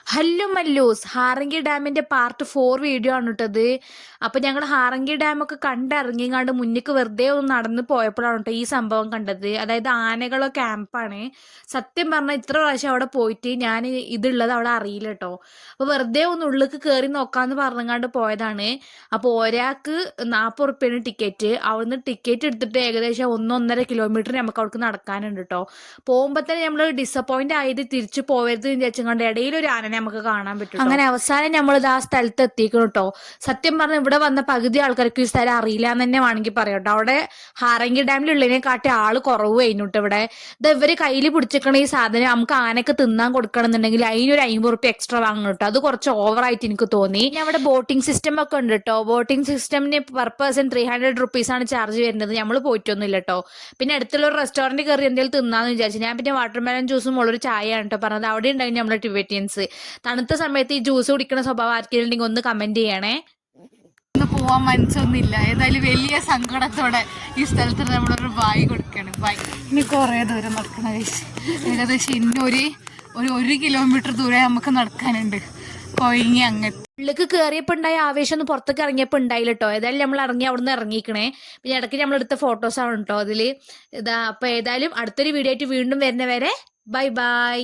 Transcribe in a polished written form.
Hello Mallus ഹാറങ്കി ഡാമിന്റെ part 4 video ആണ് ഇട്ടത്. അപ്പൊ ഞങ്ങൾ ഹാറങ്കി ഡാം ഒക്കെ കണ്ടിറങ്ങിങ്ങാണ്ട് മുന്നിക്ക് വെറുതെ ഒന്ന് നടന്നു പോയപ്പോഴാണ് കേട്ടോ ഈ സംഭവം കണ്ടത്. അതായത് ആനകളോ ക്യാമ്പാണ്. സത്യം പറഞ്ഞാൽ ഇത്ര പ്രാവശ്യം അവിടെ പോയിട്ട് ഞാൻ ഇതുള്ളത് അവിടെ അറിയില്ല കേട്ടോ. അപ്പൊ വെറുതെ ഒന്ന് ഉള്ളിലേക്ക് കയറി നോക്കാന്ന് പറഞ്ഞങ്ങാണ്ട് പോയതാണ്. അപ്പോൾ ഒരാൾക്ക് 40 റുപ്യാണ് ടിക്കറ്റ്. അവിടുന്ന് ടിക്കറ്റ് എടുത്തിട്ട് ഏകദേശം 1-1.5 കിലോമീറ്റർ നമുക്ക് അവിടേക്ക് നടക്കാനുണ്ട് കേട്ടോ. പോകുമ്പോൾ തന്നെ നമ്മൾ ഡിസപ്പോയിന്റ് ആയത് തിരിച്ചു പോകരുത് വിചാരിച്ചുകൊണ്ട് ഇടയിൽ ഒരു ആന നമുക്ക് കാണാൻ പറ്റും. അങ്ങനെ അവസാനം നമ്മളിത് ആ സ്ഥലത്ത് എത്തിക്കണം കേട്ടോ. സത്യം പറഞ്ഞാൽ ഇവിടെ വന്ന പകുതി ആൾക്കാർക്ക് ഈ സ്ഥലം അറിയില്ല എന്ന് തന്നെ വേണമെങ്കിൽ പറയാം കേട്ടോ. അവിടെ ഹാറങ്കി ഡാമിലുള്ളതിനെ കാട്ടി ആള് കുറവ് കഴിഞ്ഞു കേട്ടോ. ഇവിടെ ഇത് ഇവര് കയ്യിൽ പിടിച്ചിരിക്കണ ഈ സാധനം നമുക്ക് ആനക്ക് തിന്നാൻ കൊടുക്കണം എന്നുണ്ടെങ്കിൽ അതിനൊരു 50 റുപ്യ എക്സ്ട്രാ വാങ്ങണം കേട്ടോ. അത് കുറച്ച് ഓവറായിട്ട് എനിക്ക് തോന്നി. പിന്നെ അവിടെ ബോട്ടിംഗ് സിസ്റ്റം ഒക്കെ ഉണ്ട് കേട്ടോ. ബോട്ടിംഗ് സിസ്റ്റമിന് പെർ പേഴ്സൺ 300 റുപ്പീസ് ആണ് ചാർജ് വരുന്നത്. നമ്മൾ പോയിട്ടൊന്നുമില്ല കേട്ടോ. പിന്നെ അടുത്തുള്ള ഒരു റെസ്റ്റോറന്റ് കയറി എന്തെങ്കിലും തിന്നാന്ന് വിചാരിച്ചു. ഞാൻ പിന്നെ വാട്ടർമെലൺ ജ്യൂസും ഉള്ളൊരു ചായയാണ് കേട്ടോ പറഞ്ഞത്. അവിടെ ഉണ്ടായിരുന്നു നമ്മുടെ ടിബറ്റിയൻസ്. തണുത്ത സമയത്ത് ഈ ജ്യൂസ് കുടിക്കുന്ന സ്വഭാവം ആർക്കെങ്കിലും ഒന്ന് കമന്റ് ചെയ്യണേ. ഒന്ന് പോവാൻ മനസ്സൊന്നുമില്ല. ഏതായാലും വലിയ സങ്കടത്തോടെ ഈ സ്ഥലത്ത് നമ്മളൊരു ബായ് കൊടുക്കണം. ബായ് ഇനി കുറേ ദൂരം നടക്കണം. ഏകദേശം ഇന്നൊരു 1 കിലോമീറ്റർ ദൂരെ നമുക്ക് നടക്കാനുണ്ട്. കൊയങ്ങി അങ്ങനെ ഉള്ളിലേക്ക് കയറിയപ്പോൾ ഉണ്ടായ ആവേശം ഒന്ന് പുറത്തേക്ക് ഇറങ്ങിയപ്പോൾ ഉണ്ടായില്ല കേട്ടോ. ഏതായാലും നമ്മൾ ഇറങ്ങി അവിടെ നിന്ന് ഇറങ്ങിക്കണേ. പിന്നെ ഇടയ്ക്ക് നമ്മൾ എടുത്ത ഫോട്ടോസാണ് കേട്ടോ അതിൽ ഇതാ. അപ്പോൾ ഏതായാലും അടുത്തൊരു വീഡിയോ ആയിട്ട് വീണ്ടും വരുന്നവരെ ബൈ ബൈ.